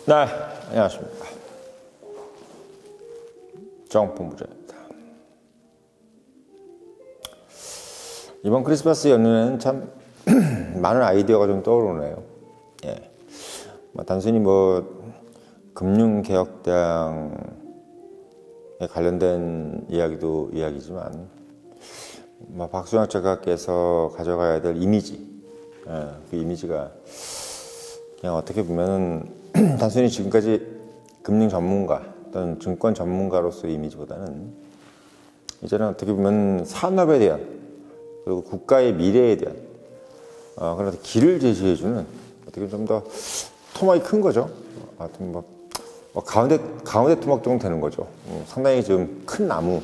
네, 안녕하십니까. 정봉부장입니다. 이번 크리스마스 연휴에는 참 많은 아이디어가 좀 떠오르네요. 예. 단순히 금융개혁당에 관련된 이야기도 이야기지만, 박수영 작가께서 가져가야 될 이미지, 그 이미지가 그냥 어떻게 보면은 단순히 지금까지 금융 전문가 또는 증권 전문가로서의 이미지보다는 이제는 어떻게 보면 산업에 대한 그리고 국가의 미래에 대한 그런 길을 제시해주는 어떻게 좀 더 토막이 큰 거죠. 하여튼 가운데 토막 정도 되는 거죠. 상당히 좀 큰 나무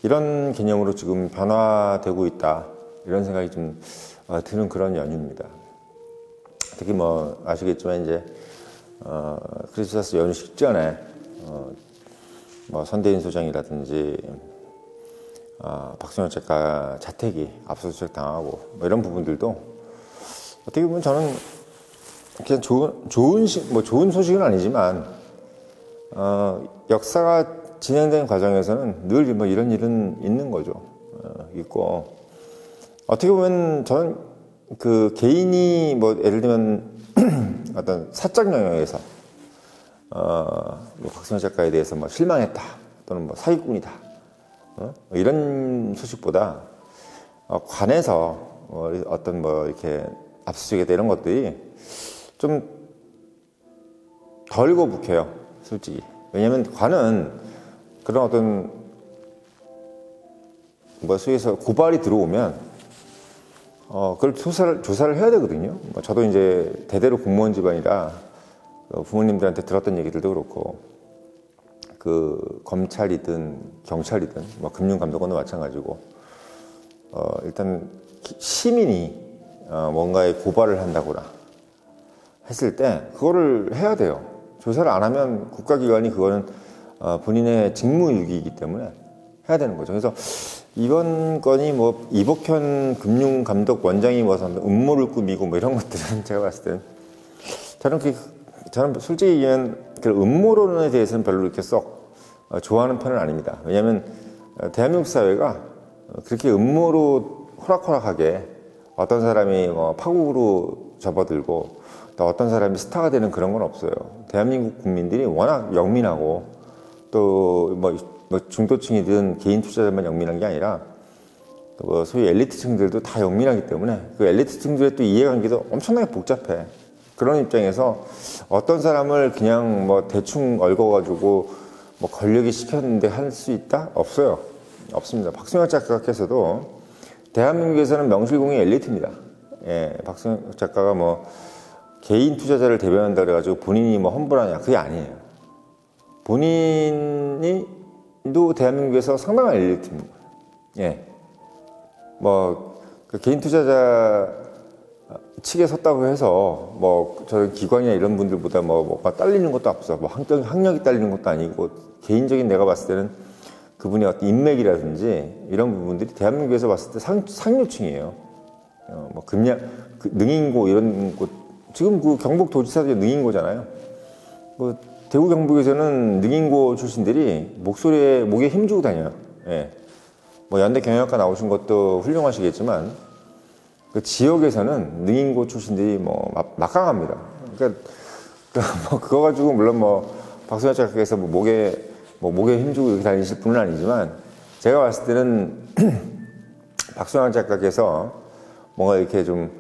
이런 개념으로 지금 변화되고 있다 이런 생각이 좀 드는 그런 연휴입니다. 특히 아시겠지만 이제 크리스마스 연휴 직전에 선대인 소장이라든지 박수영 작가 자택이 압수수색 당하고 이런 부분들도 어떻게 보면 저는 그냥 좋은 소식은 아니지만 역사가 진행된 과정에서는 늘 이런 일은 있는 거죠. 있고 어떻게 보면 저는 그 개인이 예를 들면 어떤 사적 영역에서 박수영 작가에 대해서 실망했다 또는 사기꾼이다 이런 소식보다 관에서 어떤 이렇게 압수수색이다 이런 것들이 좀 덜 거북해요, 솔직히. 왜냐면 관은 그런 어떤 소위에서 고발이 들어오면 그걸 조사를 해야 되거든요. 저도 이제 대대로 공무원 집안이라 부모님들한테 들었던 얘기들도 그렇고 그 검찰이든 경찰이든 금융감독원도 마찬가지고 일단 시민이 뭔가에 고발을 한다거나 했을 때 그거를 해야 돼요. 조사를 안 하면 국가기관이 그거는 본인의 직무유기이기 때문에 해야 되는 거죠. 그래서 이번 건이 이복현 금융감독원장이 음모를 꾸미고 이런 것들은 제가 봤을 때는 저는 솔직히 얘기하면 그 음모론에 대해서는 별로 이렇게 썩 좋아하는 편은 아닙니다. 왜냐하면 대한민국 사회가 그렇게 음모로 호락호락하게 어떤 사람이 파국으로 접어들고 또 어떤 사람이 스타가 되는 그런 건 없어요. 대한민국 국민들이 워낙 영민하고 또 중도층이든 개인 투자자만 영민한 게 아니라 소위 엘리트층들도 다 영민하기 때문에 그 엘리트층들의 또 이해관계도 엄청나게 복잡해. 그런 입장에서 어떤 사람을 그냥 대충 얽어가지고 권력이 시켰는데 할 수 있다? 없어요. 없습니다. 박수영 작가께서도 대한민국에서는 명실공히 엘리트입니다. 예, 박수영 작가가 개인 투자자를 대변한다 그래가지고 본인이 험불하냐? 그게 아니에요. 본인도 대한민국에서 상당한 엘리트입니다. 예. 그 개인 투자자 측에 섰다고 해서 저 기관이나 이런 분들보다 딸리는 것도 없어. 학력이 딸리는 것도 아니고 개인적인 내가 봤을 때는 그분의 어떤 인맥이라든지 이런 부분들이 대한민국에서 봤을 때 상류층이에요. 능인고 이런 곳 지금 그 경북도지사도 능인고잖아요. 대구 경북에서는 능인고 출신들이 목에 힘주고 다녀요. 예. 연대 경영학과 나오신 것도 훌륭하시겠지만 그 지역에서는 능인고 출신들이 막강합니다. 그러니까 그거 가지고 물론 박수영 작가께서 목에 힘주고 이렇게 다니실 분은 아니지만 제가 봤을 때는 박수영 작가께서 뭔가 이렇게 좀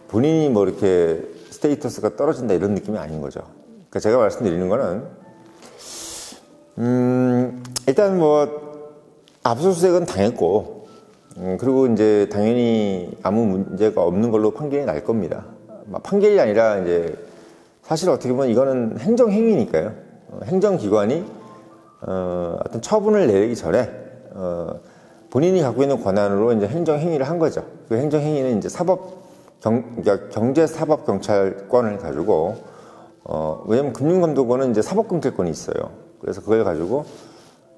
본인이 이렇게 스테이터스가 떨어진다 이런 느낌이 아닌 거죠. 그러니까 제가 말씀드리는 거는 일단 압수수색은 당했고 그리고 이제 당연히 아무 문제가 없는 걸로 판결이 날 겁니다. 판결이 아니라 이제 사실 어떻게 보면 이거는 행정행위니까요. 행정기관이 어떤 처분을 내리기 전에 본인이 갖고 있는 권한으로 이제 행정행위를 한 거죠. 그 행정행위는 이제 경제사법경찰권을 가지고 왜냐면 금융감독원은 이제 사법경찰권이 있어요. 그래서 그걸 가지고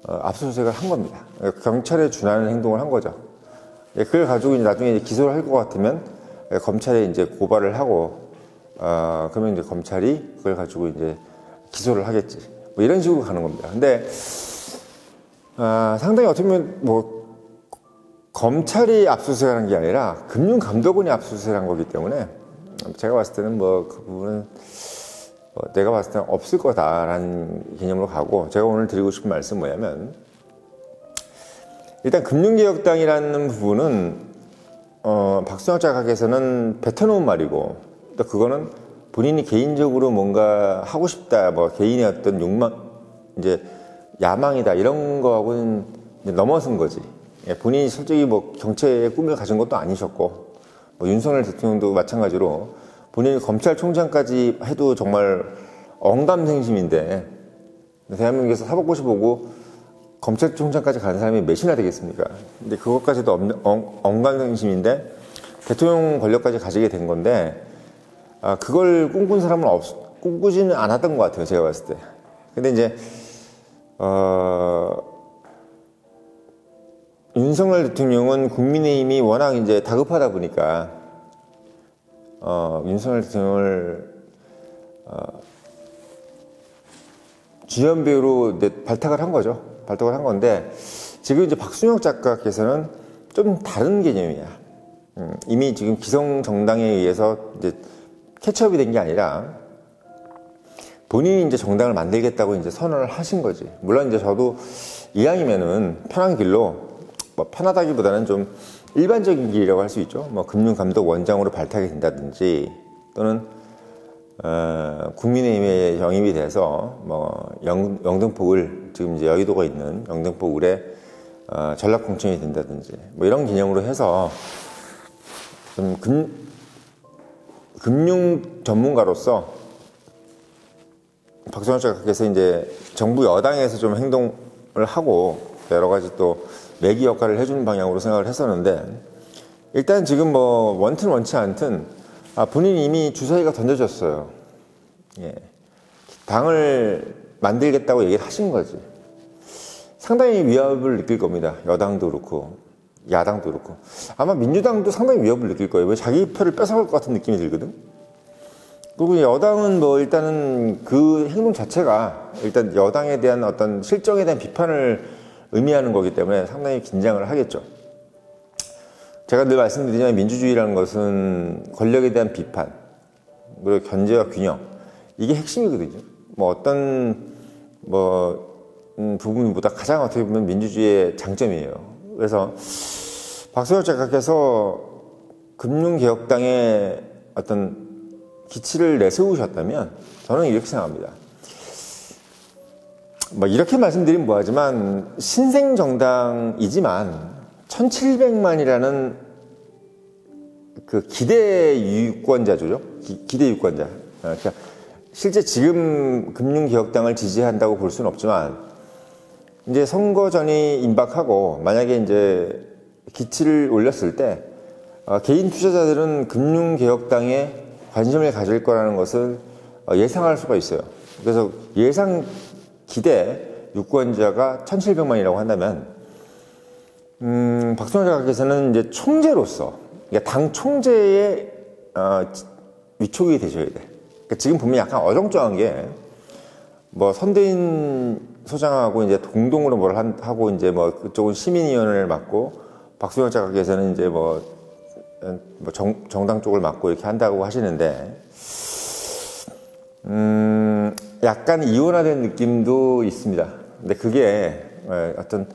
압수수색을 한 겁니다. 경찰에 준하는 행동을 한 거죠. 그걸 가지고 이제 나중에 기소를 할 것 같으면 검찰에 이제 고발을 하고 그러면 이제 검찰이 그걸 가지고 이제 기소를 하겠지. 뭐 이런 식으로 가는 겁니다. 근데 상당히 어떻게 보면 뭐 검찰이 압수수색하는 게 아니라 금융감독원이 압수수색한 거기 때문에 제가 봤을 때는 뭐 그 부분은 내가 봤을 때는 없을 거다라는 개념으로 가고, 제가 오늘 드리고 싶은 말씀은 뭐냐면, 일단 금융개혁당이라는 부분은 박순혁 작가께서는 뱉어놓은 말이고, 또 그거는 본인이 개인적으로 뭔가 하고 싶다, 뭐 개인의 어떤 욕망, 이제 야망이다 이런 거하고는 이제 넘어선 거지. 본인이 솔직히 뭐 경제의 꿈을 가진 것도 아니셨고, 뭐 윤석열 대통령도 마찬가지로 본인이 검찰총장까지 해도 정말 언감생심인데, 대한민국에서 사법고시 보고 검찰총장까지 가는 사람이 몇이나 되겠습니까? 근데 그것까지도 언감생심인데 대통령 권력까지 가지게 된 건데, 그걸 꿈꾼 사람은 꿈꾸지는 않았던 것 같아요, 제가 봤을 때. 근데 이제 윤석열 대통령은 국민의힘이 워낙 이제 다급하다 보니까 윤석열 대통령을 주연 배우로 발탁을 한 거죠. 발탁을 한 건데, 지금 이제 박순혁 작가께서는 좀 다른 개념이야. 이미 지금 기성 정당에 의해서 이제 캐치업이 된 게 아니라 본인이 이제 정당을 만들겠다고 이제 선언을 하신 거지. 물론 이제 저도 이왕이면은 편한 길로, 뭐 편하다기보다는 좀 일반적인 길이라고 할 수 있죠. 뭐 금융감독원장으로 발탁이 된다든지, 또는 국민의힘에 영입이 돼서 뭐 영등포을, 지금 이제 여의도가 있는 영등포을에 전략공천이 된다든지, 뭐 이런 개념으로 해서 좀 금융 전문가로서 박순혁 작가께서 이제 정부 여당에서 좀 행동을 하고 여러 가지 또 매기 역할을 해주는 방향으로 생각을 했었는데, 일단 지금 뭐 원튼 원치 않든 본인이 이미 주사위가 던져졌어요. 예. 당을 만들겠다고 얘기를 하신 거지. 상당히 위협을 느낄 겁니다. 여당도 그렇고 야당도 그렇고. 아마 민주당도 상당히 위협을 느낄 거예요. 왜 자기 표를 뺏어갈 것 같은 느낌이 들거든. 그리고 여당은 뭐 일단은 그 행동 자체가 일단 여당에 대한 어떤 실정에 대한 비판을 의미하는 거기 때문에 상당히 긴장을 하겠죠. 제가 늘 말씀드리지만 민주주의라는 것은 권력에 대한 비판, 그리고 견제와 균형, 이게 핵심이거든요. 뭐 어떤 부분보다 가장 어떻게 보면 민주주의의 장점이에요. 그래서 박순혁 작가께서 금융개혁당의 어떤 기치를 내세우셨다면 저는 이렇게 생각합니다. 뭐 이렇게 말씀드리면 뭐하지만 신생정당이지만 1700만이라는 그 기대 유권자죠. 기대 유권자. 그러니까 실제 지금 금융개혁당을 지지한다고 볼 수는 없지만, 이제 선거 전이 임박하고 만약에 이제 기치를 올렸을 때 개인 투자자들은 금융개혁당에 관심을 가질 거라는 것을 예상할 수가 있어요. 그래서 예상 기대 유권자가 1700만이라고 한다면, 박순혁 작가께서는 이제 총재로서, 그러니까 당 총재의 위촉이 되셔야 돼. 그러니까 지금 보면 약간 어정쩡한 게, 뭐 선대인 소장하고 이제 동동으로 뭘 하고, 이제 뭐 그쪽은 시민위원회를 맡고, 박순혁 작가께서는 이제 정당 쪽을 맡고 이렇게 한다고 하시는데, 약간 이원화된 느낌도 있습니다. 근데 그게 어떤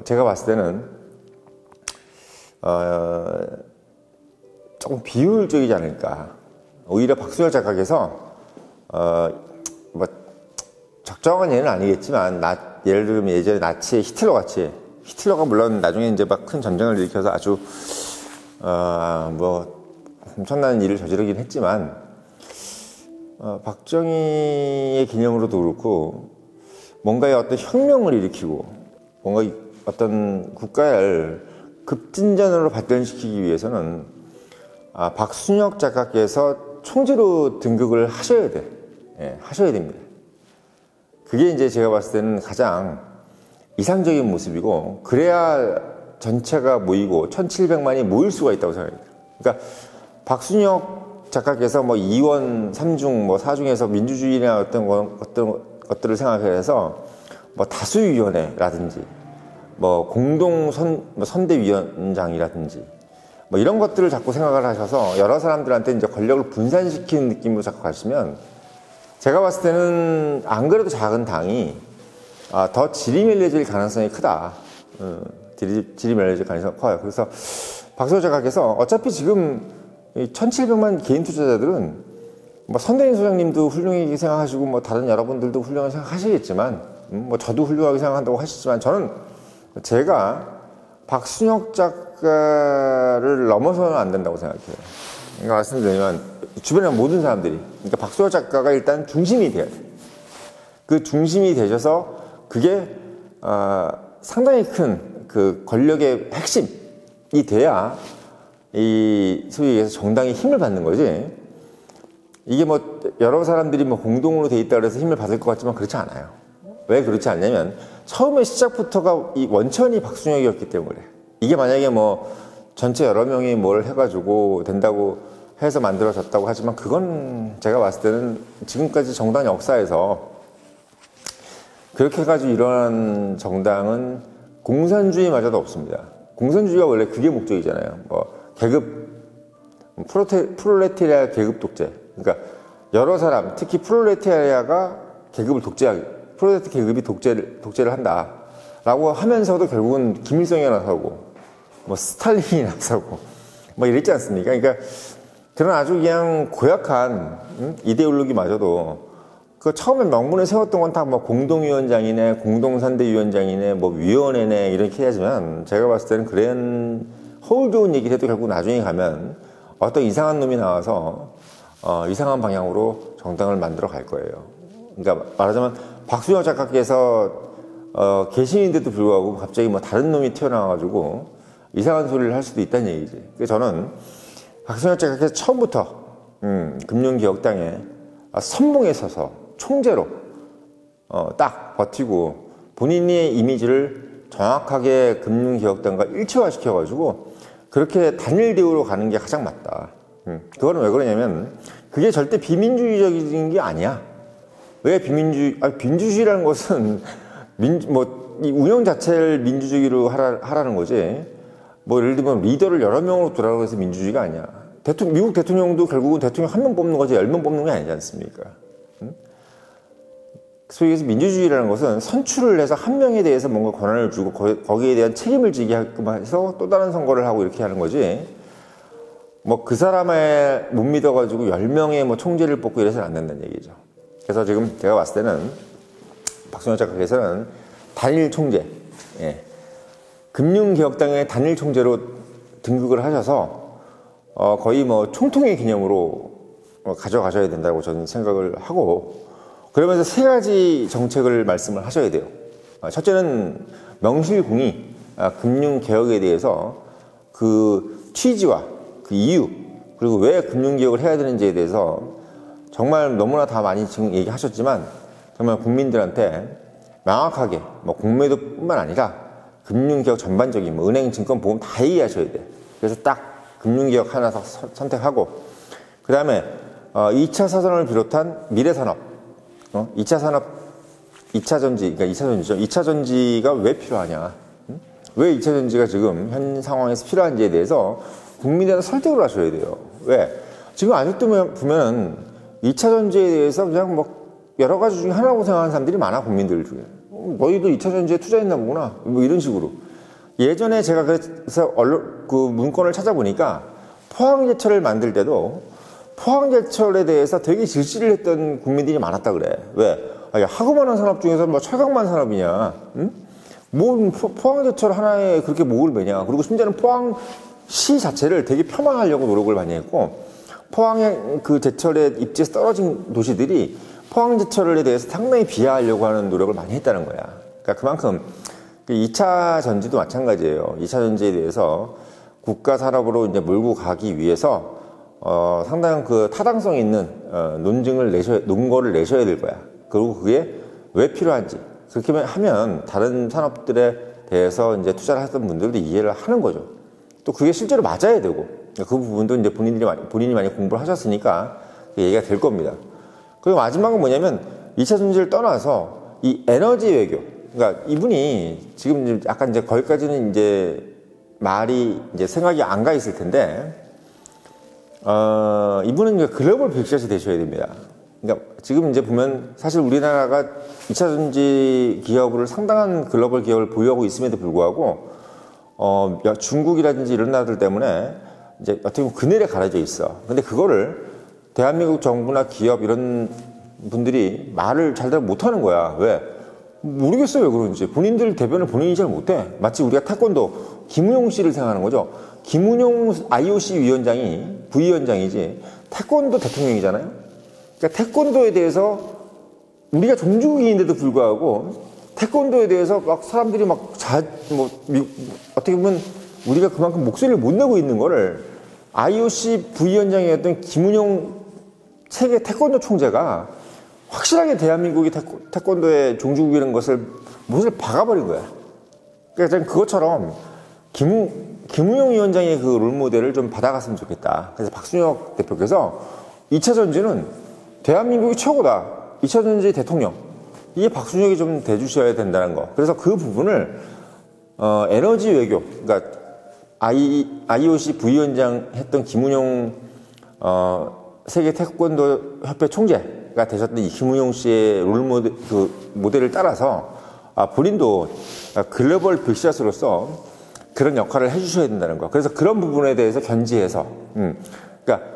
제가 봤을 때는 조금 비효율적이지 않을까. 오히려 박순혁 작가께서 뭐 적정한 예는 아니겠지만, 예를 들면 예전에 나치의 히틀러 같이, 히틀러가 물론 나중에 이제 막 큰 전쟁을 일으켜서 아주 뭐 엄청난 일을 저지르긴 했지만, 박정희의 개념으로도 그렇고 뭔가의 어떤 혁명을 일으키고 뭔가 어떤 국가를 급진전으로 발전시키기 위해서는 박순혁 작가께서 총재로 등극을 하셔야 돼. 예, 하셔야 됩니다. 그게 이제 제가 봤을 때는 가장 이상적인 모습이고, 그래야 전체가 모이고 1700만이 모일 수가 있다고 생각합니다. 그러니까 박순혁 작가께서 뭐 2원, 3중, 뭐 4중에서 민주주의나 어떤 것들을 생각해서 뭐 다수위원회라든지 뭐 선대위원장이라든지 뭐 이런 것들을 자꾸 생각을 하셔서 여러 사람들한테 이제 권력을 분산시키는 느낌으로 자꾸 가시면 제가 봤을 때는 안 그래도 작은 당이 더 지리멸려질 가능성이 크다. 지리멸려질 가능성이 커요. 그래서 박수호 작가께서 어차피 지금 1,700만 개인 투자자들은 뭐 선대인 소장님도 훌륭하게 생각하시고 뭐 다른 여러분들도 훌륭하게 생각하시겠지만 뭐 저도 훌륭하게 생각한다고 하시지만 저는 제가 박순혁 작가를 넘어서는 안 된다고 생각해요. 그러니까 말씀드리면 주변의 모든 사람들이 그러니까 박순혁 작가가 일단 중심이 돼야 돼요. 그 중심이 되셔서 그게 상당히 큰 그 권력의 핵심이 돼야 이 소위 얘기해서 정당이 힘을 받는 거지. 이게 뭐 여러 사람들이 뭐 공동으로 돼 있다 그래서 힘을 받을 것 같지만 그렇지 않아요. 왜 그렇지 않냐면 처음에 시작부터가 이 원천이 박순혁이었기 때문에 그래. 이게 만약에 뭐 전체 여러 명이 뭘 해가지고 된다고 해서 만들어졌다고 하지만 그건 제가 봤을 때는 지금까지 정당 역사에서 그렇게 해가지고 일어난 정당은 공산주의마저도 없습니다. 공산주의가 원래 그게 목적이잖아요. 뭐 계급 프롤레타리아 계급 독재. 그러니까 여러 사람, 특히 프롤레타리아가 계급을 독재하기, 프롤레타리아 계급이 독재를 한다라고 하면서도 결국은 김일성이 나서고, 뭐 스탈린이 나서고, 뭐 이랬지 않습니까? 그러니까 그런 아주 그냥 고약한 이데올로기마저도 그 처음에 명분을 세웠던 건 다 뭐 공동위원장이네, 공동선대위원장이네, 뭐 위원회네 이렇게 해야지만 제가 봤을 때는 그런 허울 좋은 얘기를 해도 결국 나중에 가면 어떤 이상한 놈이 나와서 이상한 방향으로 정당을 만들어 갈 거예요. 그러니까 말하자면 박순혁 작가께서 계신인데도 불구하고 갑자기 뭐 다른 놈이 튀어나와가지고 이상한 소리를 할 수도 있다는 얘기지. 그래서 저는 박순혁 작가께서 처음부터 금융개혁당에 선봉에 서서 총재로 딱 버티고 본인의 이미지를 정확하게 금융개혁당과 일체화시켜가지고 그렇게 단일 대우로 가는 게 가장 맞다. 그거는 왜 그러냐면 그게 절대 비민주의적인 게 아니야. 왜 민주주의라는 것은 이 운영 자체를 민주주의로 하라는 거지. 뭐 예를 들면 리더를 여러 명으로 두라고 해서 민주주의가 아니야. 미국 대통령도 결국은 대통령 한 명 뽑는 거지 10명 뽑는 게 아니지 않습니까? 소위 해서 민주주의라는 것은 선출을 해서 한 명에 대해서 뭔가 권한을 주고 거기에 대한 책임을 지게 하게끔 해서 또 다른 선거를 하고 이렇게 하는 거지. 뭐 그 사람을 못 믿어가지고 10명의 뭐 총재를 뽑고 이래서는 안 된다는 얘기죠. 그래서 지금 제가 봤을 때는 박순혁 작가께서는 단일 총재, 금융개혁당의 단일 총재로 등극을 하셔서 거의 뭐 총통의 개념으로 가져가셔야 된다고 저는 생각을 하고 그러면서 세 가지 정책을 말씀을 하셔야 돼요. 첫째는 명실공히 금융개혁에 대해서 그 취지와 그 이유 그리고 왜 금융개혁을 해야 되는지에 대해서 정말 너무나 다 많이 지금 얘기하셨지만 정말 국민들한테 명확하게 뭐 공매도뿐만 아니라 금융개혁 전반적인 뭐 은행, 증권, 보험 다 얘기하셔야 돼요. 그래서 딱 금융개혁 하나 선택하고 그 다음에 2차 사전을 비롯한 미래산업 2차 산업, 2차 전지, 그러니까 2차 전지죠. 2차 전지가 왜 필요하냐? 왜 2차 전지가 지금 현 상황에서 필요한지에 대해서 국민들한테 설득을 하셔야 돼요. 왜? 지금 아직도 보면 2차 전지에 대해서 그냥 뭐 여러 가지 중에 하나라고 생각하는 사람들이 많아, 국민들 중에. 너희도 2차 전지에 투자했나 보구나. 뭐 이런 식으로. 예전에 제가 그래서 그 문건을 찾아보니까 포항제철을 만들 때도 포항제철에 대해서 되게 질시를 했던 국민들이 많았다 그래. 왜? 하고만 한 산업 중에서 뭐 철강만 산업이냐? 응? 뭐 포항제철 하나에 그렇게 목을 매냐? 그리고 심지어는 포항시 자체를 되게 폄하하려고 노력을 많이 했고 포항의 그 제철의 입지에서 떨어진 도시들이 포항제철에 대해서 상당히 비하하려고 하는 노력을 많이 했다는 거야. 그러니까 그만큼 2차 전지도 마찬가지예요. 2차 전지에 대해서 국가 산업으로 이제 몰고 가기 위해서 상당한 그 타당성 있는 논거를 내셔야 될 거야. 그리고 그게 왜 필요한지 그렇게 하면 다른 산업들에 대해서 이제 투자를 했던 분들도 이해를 하는 거죠. 또 그게 실제로 맞아야 되고 그 부분도 이제 본인이 많이 공부를 하셨으니까 얘기가 될 겁니다. 그리고 마지막은 뭐냐면 2차 전지를 떠나서 이 에너지 외교. 그러니까 이분이 지금 약간 이제 거기까지는 이제 말이 이제 생각이 안 가 있을 텐데, 이분은 글로벌 빅샷이 되셔야 됩니다. 그러니까 지금 이제 보면 사실 우리나라가 2차 전지 기업을 상당한 글로벌 기업을 보유하고 있음에도 불구하고, 중국이라든지 이런 나라들 때문에 이제 어떻게 보면 그늘에 가려져 있어. 근데 그거를 대한민국 정부나 기업 이런 분들이 말을 잘 못하는 거야. 왜? 모르겠어요, 왜 그런지. 본인들 대변을 본인이 잘 못해. 마치 우리가 태권도 김은용 씨를 생각하는 거죠. 김은용 IOC 위원장이 부위원장이지 태권도 대통령이잖아요. 그러니까 태권도에 대해서 우리가 종주국인인데도 불구하고 태권도에 대해서 막 사람들이 어떻게 보면 우리가 그만큼 목소리를 못 내고 있는 거를 IOC 부위원장이었던 김은용 세계 태권도 총재가 확실하게 대한민국이 태권도의 종주국이라는 것을 못을 박아버린 거야. 그러니까 그것처럼 김은용 위원장의 그 롤모델을 좀 받아갔으면 좋겠다. 그래서 박순혁 대표께서 2차 전지는 대한민국이 최고다. 2차 전지 대통령. 이게 박순혁이 좀 돼주셔야 된다는 거. 그래서 그 부분을 에너지 외교, 그러니까 IOC 부위원장 했던 김은용 세계 태권도 협회 총재가 되셨던 이 김은용 씨의 롤모델 모델을 따라서 본인도 글로벌 빅샷으로서 그런 역할을 해주셔야 된다는 거. 그래서 그런 부분에 대해서 견지해서, 그러니까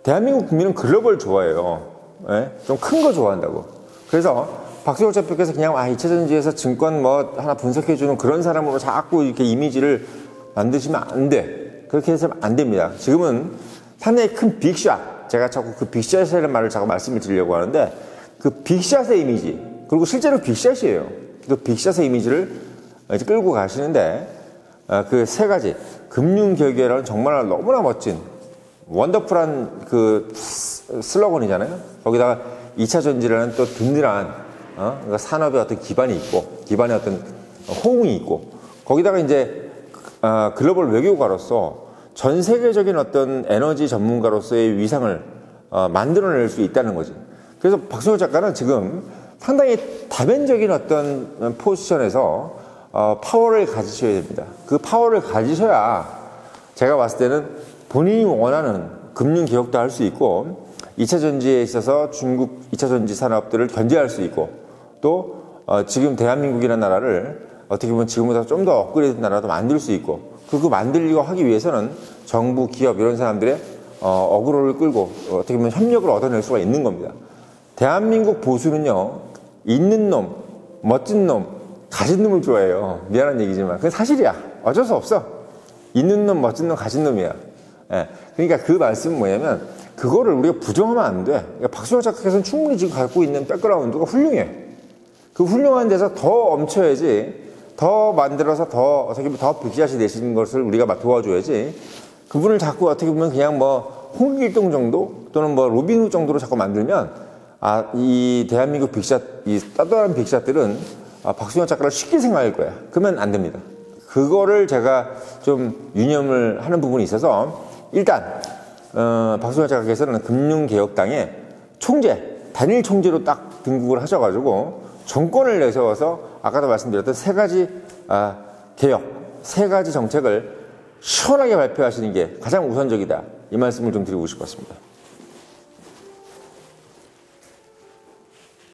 대한민국 국민은 글로벌 좋아해요. 예? 좀 큰 거 좋아한다고. 그래서 박수혁 대표께서 그냥 2차 전지에서 증권 하나 분석해주는 그런 사람으로 자꾸 이렇게 이미지를 만드시면 안 돼. 그렇게 해서는 안 됩니다. 지금은 상당히 큰 빅샷. 제가 자꾸 그 빅샷이라는 말을 자꾸 말씀을 드리려고 하는데, 그 빅샷의 이미지, 그리고 실제로 빅샷이에요. 그 빅샷의 이미지를 이제 끌고 가시는데, 그 세 가지. 금융결계라는 정말 너무나 멋진, 원더풀한 그 슬로건이잖아요. 거기다가 2차 전지라는 또 든든한, 그러니까 산업의 어떤 기반이 있고, 기반의 어떤 호응이 있고, 거기다가 이제 글로벌 외교가로서 전 세계적인 어떤 에너지 전문가로서의 위상을 만들어낼 수 있다는 거지. 그래서 박순혁 작가는 지금 상당히 다변적인 어떤 포지션에서 파워를 가지셔야 됩니다. 그 파워를 가지셔야 제가 봤을 때는 본인이 원하는 금융개혁도 할 수 있고 2차 전지에 있어서 중국 2차 전지 산업들을 견제할 수 있고 또 지금 대한민국이라는 나라를 어떻게 보면 지금보다 좀 더 업그레이드 나라도 만들 수 있고 그거 만들려고 하기 위해서는 정부, 기업 이런 사람들의 어그로를 끌고 어떻게 보면 협력을 얻어낼 수가 있는 겁니다. 대한민국 보수는요. 있는 놈, 멋진 놈, 가진 놈을 좋아해요. 미안한 얘기지만 그건 사실이야. 어쩔 수 없어. 있는 놈, 멋진 놈, 가진 놈이야. 예. 그러니까 그 말씀은 뭐냐면 그거를 우리가 부정하면 안 돼. 그러니까 박수혁 작가께서는 충분히 지금 갖고 있는 백그라운드가 훌륭해. 그 훌륭한 데서 더 엄쳐야지, 더 만들어서 더 어떻게 보면 더 빅샷이 되시는 것을 우리가 도와줘야지. 그분을 자꾸 어떻게 보면 그냥 홍길동 정도 또는 로빈후 정도로 자꾸 만들면 이 대한민국 빅샷, 이 따뜻한 빅샷들은 박순혁 작가를 쉽게 생각할 거야. 그러면 안 됩니다. 그거를 제가 좀 유념을 하는 부분이 있어서 일단 박순혁 작가께서는 금융개혁당의 총재, 단일 총재로 딱 등극을 하셔가지고 정권을 내세워서 아까도 말씀드렸던 세 가지 개혁, 세 가지 정책을 시원하게 발표하시는 게 가장 우선적이다. 이 말씀을 좀 드리고 싶었습니다.